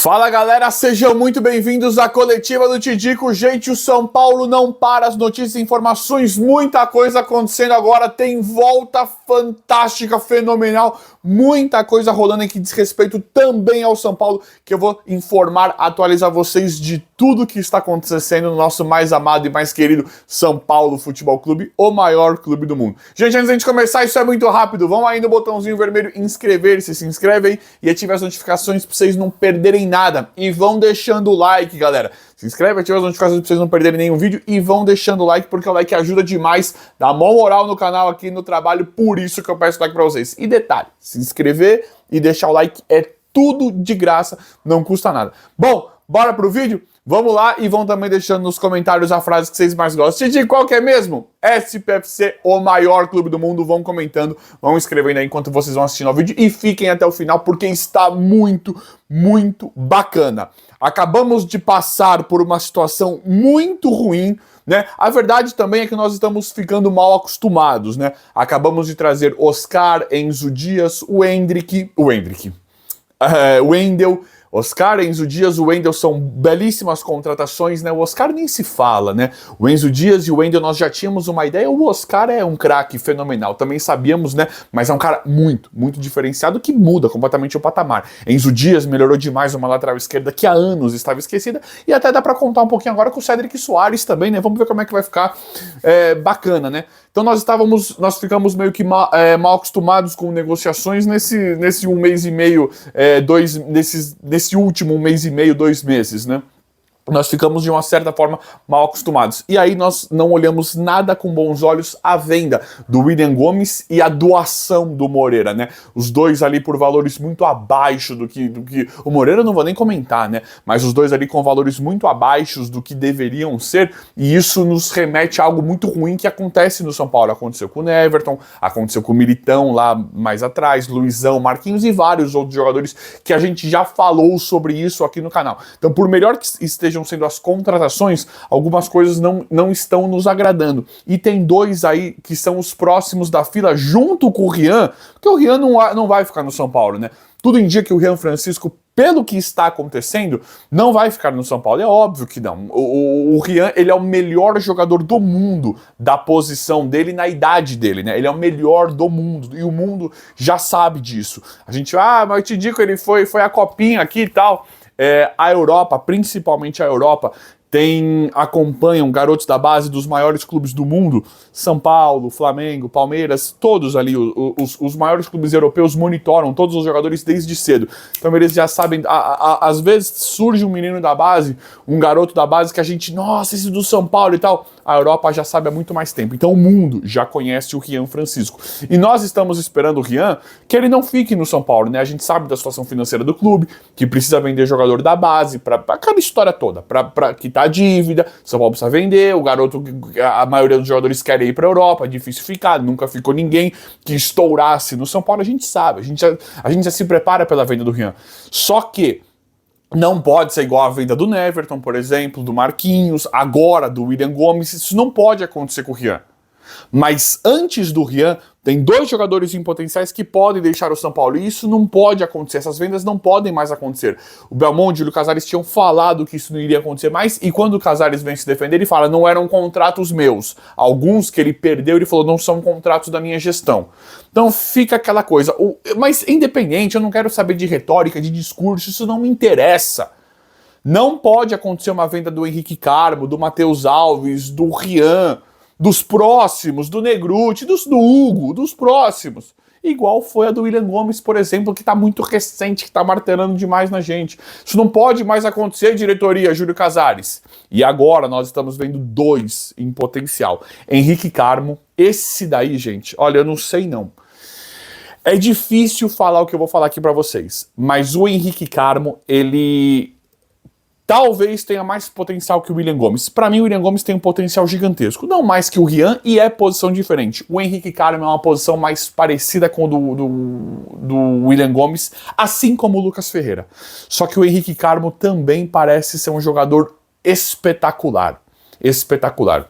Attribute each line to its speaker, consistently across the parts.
Speaker 1: Fala galera, sejam muito bem-vindos à coletiva do Tidico. Gente, o São Paulo não para, as notícias e informações, muita coisa acontecendo agora, tem volta fantástica, fenomenal, muita coisa rolando que diz respeito também ao São Paulo, que eu vou informar, atualizar vocês de tudo que está acontecendo no nosso mais amado e mais querido São Paulo Futebol Clube, o maior clube do mundo. Gente, antes de a gente começar, isso é muito rápido, vão aí no botãozinho vermelho inscrever-se, se inscreve aí e ative as notificações para vocês não perderem nada. E vão deixando o like, galera. Se inscreve, ativa as notificações para vocês não perderem nenhum vídeo e vão deixando o like, porque o like ajuda demais, dá mó moral no canal aqui no trabalho, por isso que eu peço like para vocês. E detalhe, se inscrever e deixar o like é tudo de graça, não custa nada. Bom, bora pro vídeo? Vamos lá e vão também deixando nos comentários a frase que vocês mais gostam. De qual que é mesmo? SPFC, o maior clube do mundo. Vão comentando, vão escrevendo aí enquanto vocês vão assistindo ao vídeo e fiquem até o final porque está muito bacana. Acabamos de passar por uma situação muito ruim, né? A verdade também é que nós estamos ficando mal acostumados, né? Acabamos de trazer Oscar, Enzo Dias, o Wendel, Oscar, Enzo Dias, o Wendel são belíssimas contratações, né? O Oscar nem se fala, né? O Enzo Dias e o Wendel nós já tínhamos uma ideia, o Oscar é um craque fenomenal, também sabíamos, né? Mas é um cara muito diferenciado que muda completamente o patamar. Enzo Dias melhorou demais uma lateral esquerda que há anos estava esquecida e até dá pra contar um pouquinho agora com o Cédric Soares também, né? Vamos ver como é que vai ficar bacana, né? Então nós ficamos meio que mal acostumados com negociações nesse um mês e meio, nesse último um mês e meio, 2 meses, né? Nós ficamos de uma certa forma mal acostumados. E aí nós não olhamos nada com bons olhos a venda do William Gomes e a doação do Moreira, né? Os dois ali por valores muito abaixo do que o Moreira eu não vou nem comentar, né? Mas os dois ali com valores muito abaixo do que deveriam ser, e isso nos remete a algo muito ruim que acontece no São Paulo. Aconteceu com o Everton, aconteceu com o Militão lá mais atrás, Luizão, Marquinhos e vários outros jogadores que a gente já falou sobre isso aqui no canal. Então, por melhor que estejam sendo as contratações, algumas coisas não estão nos agradando. E tem dois aí que são os próximos da fila, junto com o Rian, porque o Rian não vai ficar no São Paulo, né? Tudo indica que o Rian Francisco, pelo que está acontecendo, não vai ficar no São Paulo. É óbvio que não. O Rian, ele é o melhor jogador do mundo da posição dele, na idade dele, né? Ele é o melhor do mundo e o mundo já sabe disso. A gente, mas eu te digo, ele foi a copinha aqui e tal. A Europa, principalmente a Europa, acompanham garotos da base dos maiores clubes do mundo, São Paulo, Flamengo, Palmeiras, todos ali, os maiores clubes europeus monitoram todos os jogadores desde cedo. Então eles já sabem, às vezes surge um menino da base, um garoto da base que a gente, nossa, esse do São Paulo e tal, a Europa já sabe há muito mais tempo. Então o mundo já conhece o Rian Francisco. E nós estamos esperando o Rian que ele não fique no São Paulo, né? A gente sabe da situação financeira do clube, que precisa vender jogador da base, para aquela história toda, para quitar a dívida, São Paulo precisa vender, o garoto, a maioria dos jogadores querem ir para a Europa, é difícil ficar, nunca ficou ninguém que estourasse no São Paulo, a gente sabe, a gente já se prepara pela venda do Rian. Só que não pode ser igual a venda do Everton, por exemplo, do Marquinhos, agora do William Gomes, isso não pode acontecer com o Rian. Mas antes do Rian, tem 2 jogadores em potenciais que podem deixar o São Paulo, e isso não pode acontecer, essas vendas não podem mais acontecer. O Belmonte e o Casares tinham falado que isso não iria acontecer mais, e quando o Casares vem se defender, ele fala, não eram contratos meus. Alguns que ele perdeu, ele falou, não são contratos da minha gestão. Então fica aquela coisa, mas independente, eu não quero saber de retórica, de discurso, isso não me interessa. Não pode acontecer uma venda do Henrique Carmo, do Matheus Alves, do Rian, dos próximos, do Negruti, do Hugo, dos próximos. Igual foi a do William Gomes, por exemplo, que está muito recente, que está martelando demais na gente. Isso não pode mais acontecer, diretoria, Júlio Casares. E agora nós estamos vendo 2 em potencial. Henrique Carmo, esse daí, gente, olha, eu não sei não. É difícil falar o que eu vou falar aqui para vocês, mas o Henrique Carmo, ele talvez tenha mais potencial que o William Gomes. Para mim, o William Gomes tem um potencial gigantesco. Não mais que o Rian, e é posição diferente. O Henrique Carmo é uma posição mais parecida com o do William Gomes, assim como o Lucas Ferreira. Só que o Henrique Carmo também parece ser um jogador espetacular. Espetacular.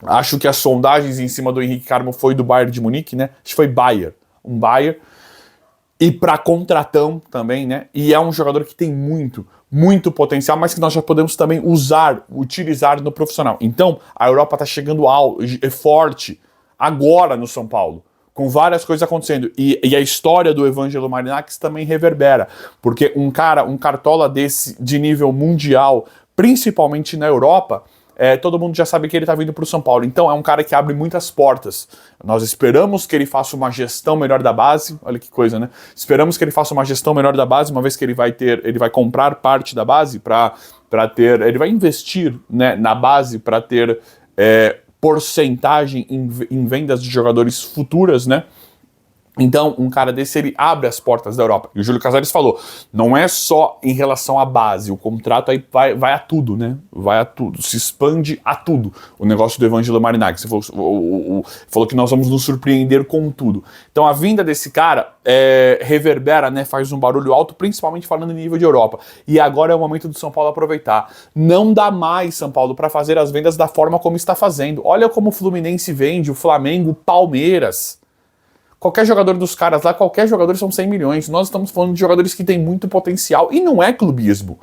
Speaker 1: Acho que as sondagens em cima do Henrique Carmo foi do Bayern de Munique, né? Acho que foi Bayern. Um Bayern. e para contratão também, né? E é um jogador que tem muito potencial, mas que nós já podemos também utilizar no profissional. Então, a Europa tá chegando forte agora no São Paulo, com várias coisas acontecendo. E a história do Evangelo Marinakis também reverbera, porque um cartola desse de nível mundial, principalmente na Europa, todo mundo já sabe que ele tá vindo pro São Paulo. Então é um cara que abre muitas portas. Nós esperamos que ele faça uma gestão melhor da base. Olha que coisa, né? Esperamos que ele faça uma gestão melhor da base, uma vez que ele vai comprar parte da base para ter, ele vai investir, né, na base para ter porcentagem em vendas de jogadores futuras, né? Então, um cara desse, ele abre as portas da Europa. E o Júlio Casares falou, não é só em relação à base, o contrato aí vai a tudo, né? Vai a tudo, se expande a tudo. O negócio do Evangelo Marinakis. Você falou que nós vamos nos surpreender com tudo. Então, a vinda desse cara reverbera, né? Faz um barulho alto, principalmente falando em nível de Europa. E agora é o momento do São Paulo aproveitar. Não dá mais, São Paulo, para fazer as vendas da forma como está fazendo. Olha como o Fluminense vende, o Flamengo, o Palmeiras. Qualquer jogador dos caras lá, qualquer jogador são 100 milhões. Nós estamos falando de jogadores que têm muito potencial. E não é clubismo.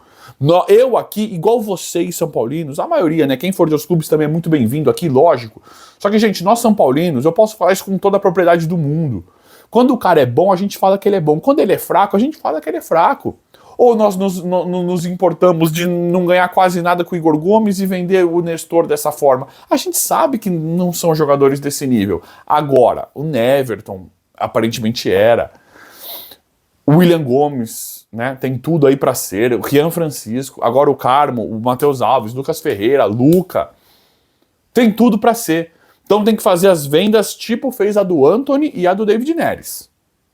Speaker 1: Eu aqui, igual vocês, São Paulinos, a maioria, né? Quem for dos clubes também é muito bem-vindo aqui, lógico. Só que, gente, nós São Paulinos, eu posso falar isso com toda a propriedade do mundo. Quando o cara é bom, a gente fala que ele é bom. Quando ele é fraco, a gente fala que ele é fraco. Ou nós nos importamos de não ganhar quase nada com o Igor Gomes e vender o Nestor dessa forma. A gente sabe que não são jogadores desse nível. Agora, o Neverton aparentemente era. O William Gomes, né, tem tudo aí para ser. O Rian Francisco, agora o Carmo, o Matheus Alves, Lucas Ferreira, Luca. Tem tudo para ser. Então tem que fazer as vendas tipo fez a do Antony e a do David Neres.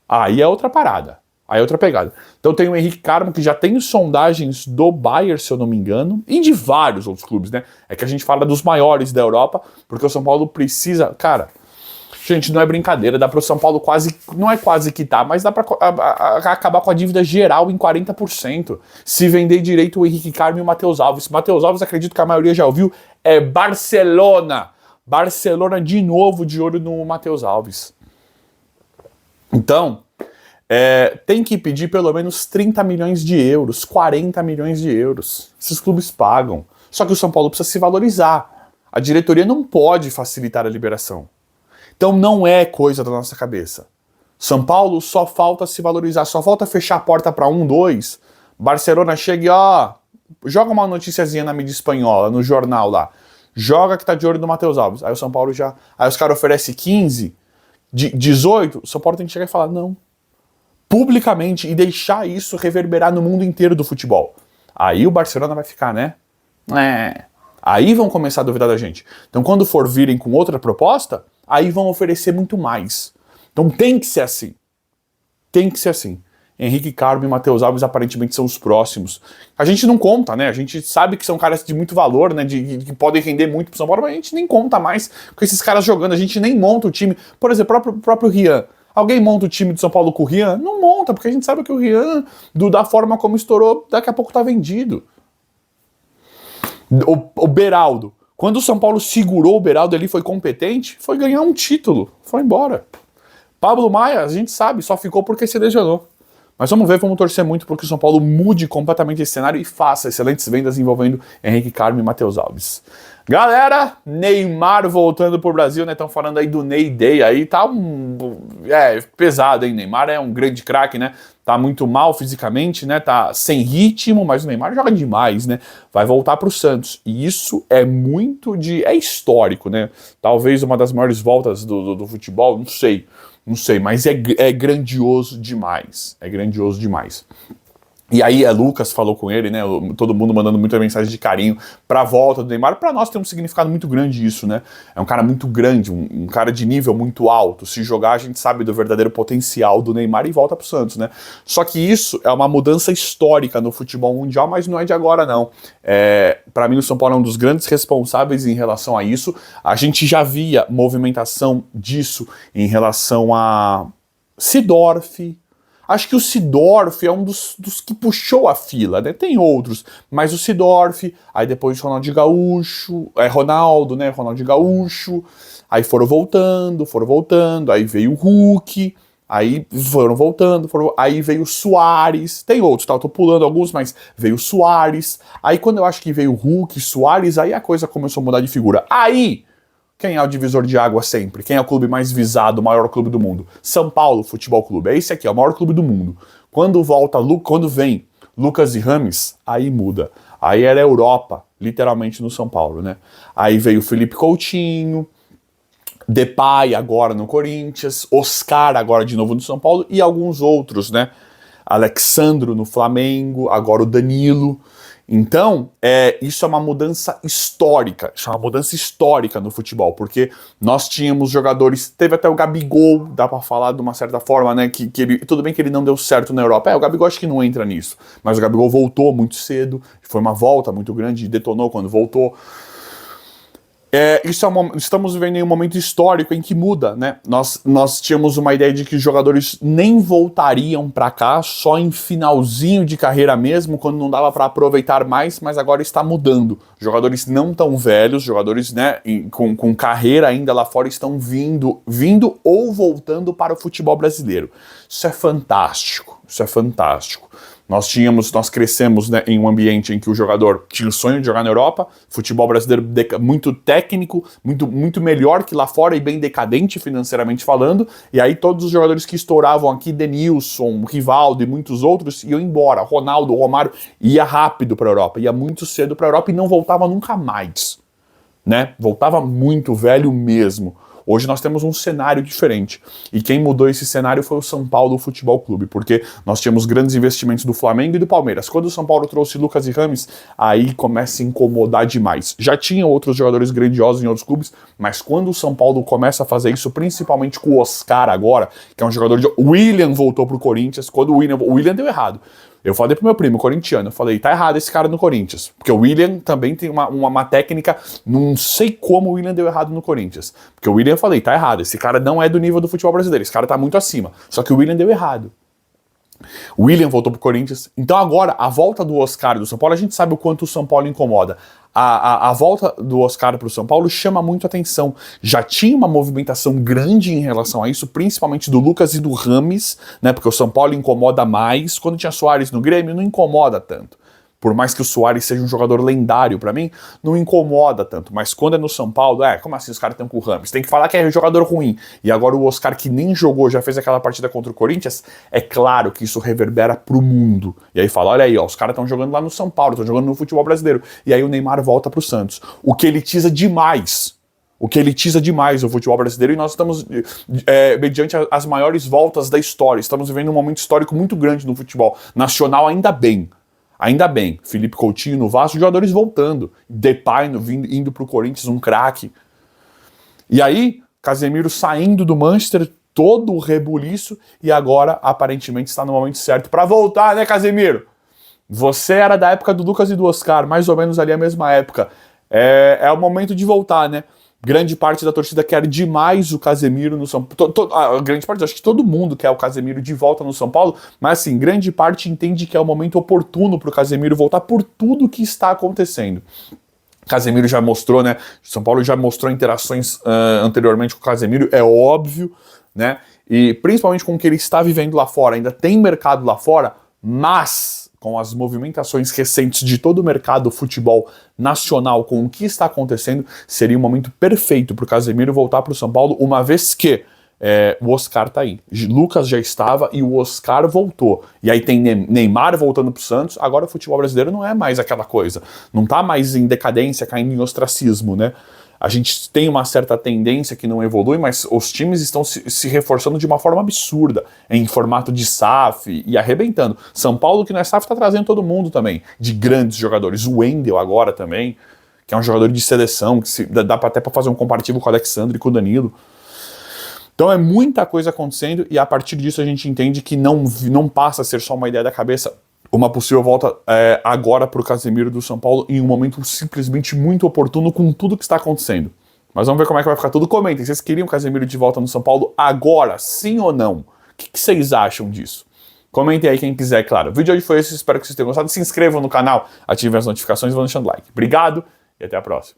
Speaker 1: Aí é outra parada. Aí é outra pegada. Então tem o Henrique Carmo, que já tem sondagens do Bayern, se eu não me engano, e de vários outros clubes, né? É que a gente fala dos maiores da Europa, porque o São Paulo precisa... Cara, gente, não é brincadeira, dá pro São Paulo quase... Não é quase quitar, mas dá pra acabar com a dívida geral em 40%. Se vender direito o Henrique Carmo e o Matheus Alves. Matheus Alves, acredito que a maioria já ouviu, é Barcelona. Barcelona de novo de olho no Matheus Alves. Então... tem que pedir pelo menos 30 milhões de euros, 40 milhões de euros. Esses clubes pagam. Só que o São Paulo precisa se valorizar. A diretoria não pode facilitar a liberação. Então não é coisa da nossa cabeça. São Paulo só falta se valorizar, só falta fechar a porta para 1-2. Barcelona chega e joga uma noticiazinha na mídia espanhola, no jornal lá. Joga que tá de olho no Matheus Alves. Aí o São Paulo já... Aí os caras oferecem 15, 18, o São Paulo tem que chegar e falar não. Publicamente e deixar isso reverberar no mundo inteiro do futebol. Aí o Barcelona vai ficar, né? Aí vão começar a duvidar da gente. Então quando for virem com outra proposta, aí vão oferecer muito mais. Então tem que ser assim. Tem que ser assim. Henrique Carmo e Matheus Alves aparentemente são os próximos. A gente não conta, né? A gente sabe que são caras de muito valor, né? Que podem render muito pro São Paulo, mas a gente nem conta mais com esses caras jogando. A gente nem monta o time. Por exemplo, o próprio Rian. Alguém monta o time de São Paulo com o Rian? Não monta, porque a gente sabe que o Rian, da forma como estourou, daqui a pouco tá vendido. O Beraldo. Quando o São Paulo segurou o Beraldo ali, foi competente, foi ganhar um título, foi embora. Pablo Maia, a gente sabe, só ficou porque se lesionou. Mas vamos ver, vamos torcer muito para que o São Paulo mude completamente esse cenário e faça excelentes vendas envolvendo Henrique Carmo e Matheus Alves. Galera, Neymar voltando pro Brasil, né? Estão falando aí do Ney Day aí, tá pesado, hein? Neymar é um grande craque, né? Tá muito mal fisicamente, né? Tá sem ritmo, mas o Neymar joga demais, né? Vai voltar pro Santos. E isso é é histórico, né? Talvez uma das maiores voltas do futebol, não sei, mas é grandioso demais. É grandioso demais. E aí Lucas falou com ele, né? Todo mundo mandando muita mensagem de carinho pra volta do Neymar. Pra nós tem um significado muito grande isso, né? É um cara muito grande, um cara de nível muito alto. Se jogar, a gente sabe do verdadeiro potencial do Neymar e volta pro Santos, né? Só que isso é uma mudança histórica no futebol mundial, mas não é de agora, não. Pra mim, o São Paulo é um dos grandes responsáveis em relação a isso. A gente já via movimentação disso em relação a Seedorf. Acho que o Seedorf é um dos que puxou a fila, né? Tem outros, mas o Seedorf, aí depois Ronaldinho Gaúcho, Ronaldo, né? Ronaldinho Gaúcho, aí foram voltando, aí veio o Hulk, Aí foram voltando, aí veio o Suárez, tem outros, tá? Eu tô pulando alguns, mas veio o Suárez. Aí quando eu acho que veio o Hulk, Suárez, aí a coisa começou a mudar de figura. Aí, quem é o divisor de água sempre? Quem é o clube mais visado, o maior clube do mundo? São Paulo Futebol Clube. É esse aqui, é o maior clube do mundo. Quando vem Lucas e Rames, aí muda. Aí era Europa, literalmente no São Paulo, né? Aí veio o Felipe Coutinho, Depay agora no Corinthians, Oscar agora de novo no São Paulo e alguns outros, né? Alexandro no Flamengo, agora o Danilo. Então, isso é uma mudança histórica, no futebol, porque nós tínhamos jogadores, teve até o Gabigol, dá pra falar de uma certa forma, né, que ele, tudo bem que ele não deu certo na Europa, o Gabigol acho que não entra nisso, mas o Gabigol voltou muito cedo, foi uma volta muito grande, detonou quando voltou. Estamos vivendo em um momento histórico em que muda, né? Nós tínhamos uma ideia de que os jogadores nem voltariam para cá só em finalzinho de carreira mesmo, quando não dava para aproveitar mais, mas agora está mudando. Jogadores não tão velhos, jogadores, né, com carreira ainda lá fora estão vindo ou voltando para o futebol brasileiro. Isso é fantástico, isso é fantástico. Nós crescemos, né, em um ambiente em que o jogador tinha o sonho de jogar na Europa, futebol brasileiro muito técnico, muito melhor que lá fora e bem decadente financeiramente falando, e aí todos os jogadores que estouravam aqui, Denilson, Rivaldo e muitos outros, iam embora. Ronaldo, Romário, ia rápido para a Europa, ia muito cedo para a Europa e não voltava nunca mais, né? Voltava muito velho mesmo. Hoje nós temos um cenário diferente. E quem mudou esse cenário foi o São Paulo Futebol Clube, porque nós tínhamos grandes investimentos do Flamengo e do Palmeiras. Quando o São Paulo trouxe Lucas e Rames, aí começa a incomodar demais. Já tinha outros jogadores grandiosos em outros clubes, mas quando o São Paulo começa a fazer isso, principalmente com o Oscar agora, que é um jogador de... William voltou pro Corinthians, quando o William deu errado. Eu falei pro meu primo, corintiano, eu falei, tá errado esse cara no Corinthians. Porque o William também tem uma técnica, não sei como o William deu errado no Corinthians. Porque o William, eu falei, tá errado, esse cara não é do nível do futebol brasileiro, esse cara tá muito acima. Só que o William deu errado. O William voltou pro Corinthians. Então agora, a volta do Oscar do São Paulo, a gente sabe o quanto o São Paulo incomoda. A volta do Oscar para o São Paulo chama muito atenção. Já tinha uma movimentação grande em relação a isso, principalmente do Lucas e do Rames, né? Porque o São Paulo incomoda mais. Quando tinha Suárez no Grêmio, não incomoda tanto. Por mais que o Suárez seja um jogador lendário pra mim, não incomoda tanto. Mas quando é no São Paulo, como assim os caras estão com o Rames? Tem que falar que é jogador ruim. E agora o Oscar, que nem jogou, já fez aquela partida contra o Corinthians, é claro que isso reverbera pro mundo. E aí fala, olha aí, ó, os caras estão jogando lá no São Paulo, estão jogando no futebol brasileiro. E aí o Neymar volta pro Santos. O que elitiza demais. O futebol brasileiro, e nós estamos mediante as maiores voltas da história. Estamos vivendo um momento histórico muito grande no futebol nacional, ainda bem. Ainda bem, Felipe Coutinho no Vasco, jogadores voltando, Depay indo pro Corinthians, um craque. E aí, Casemiro saindo do Manchester, todo o rebuliço, e agora aparentemente está no momento certo para voltar, né, Casemiro? Você era da época do Lucas e do Oscar, mais ou menos ali a mesma época. É o momento de voltar, né? Grande parte da torcida quer demais o Casemiro no São Paulo. Grande parte, acho que todo mundo quer o Casemiro de volta no São Paulo, mas assim, grande parte entende que é o momento oportuno para o Casemiro voltar por tudo que está acontecendo. Casemiro já mostrou, né? São Paulo já mostrou interações anteriormente com o Casemiro, é óbvio, né? E principalmente com o que ele está vivendo lá fora, ainda tem mercado lá fora, mas com as movimentações recentes de todo o mercado do futebol nacional, com o que está acontecendo, seria um momento perfeito para o Casemiro voltar para o São Paulo, uma vez que o Oscar tá aí. Lucas já estava e o Oscar voltou. E aí tem Neymar voltando pro Santos. Agora o futebol brasileiro não é mais aquela coisa. Não tá mais em decadência, caindo em ostracismo, né? A gente tem uma certa tendência que não evolui, mas os times estão se reforçando de uma forma absurda, em formato de SAF e arrebentando. São Paulo, que não é SAF, tá trazendo todo mundo também, de grandes jogadores. O Wendel agora também, que é um jogador de seleção, que dá até para fazer um comparativo com o Alexandre e com o Danilo. Então é muita coisa acontecendo e a partir disso a gente entende que não passa a ser só uma ideia da cabeça, uma possível volta agora para o Casemiro do São Paulo em um momento simplesmente muito oportuno com tudo que está acontecendo. Mas vamos ver como é que vai ficar tudo. Comentem, vocês queriam o Casemiro de volta no São Paulo agora, sim ou não? O que vocês acham disso? Comentem aí quem quiser, claro. O vídeo de hoje foi esse, espero que vocês tenham gostado. Se inscrevam no canal, ativem as notificações e vão deixando like. Obrigado e até a próxima.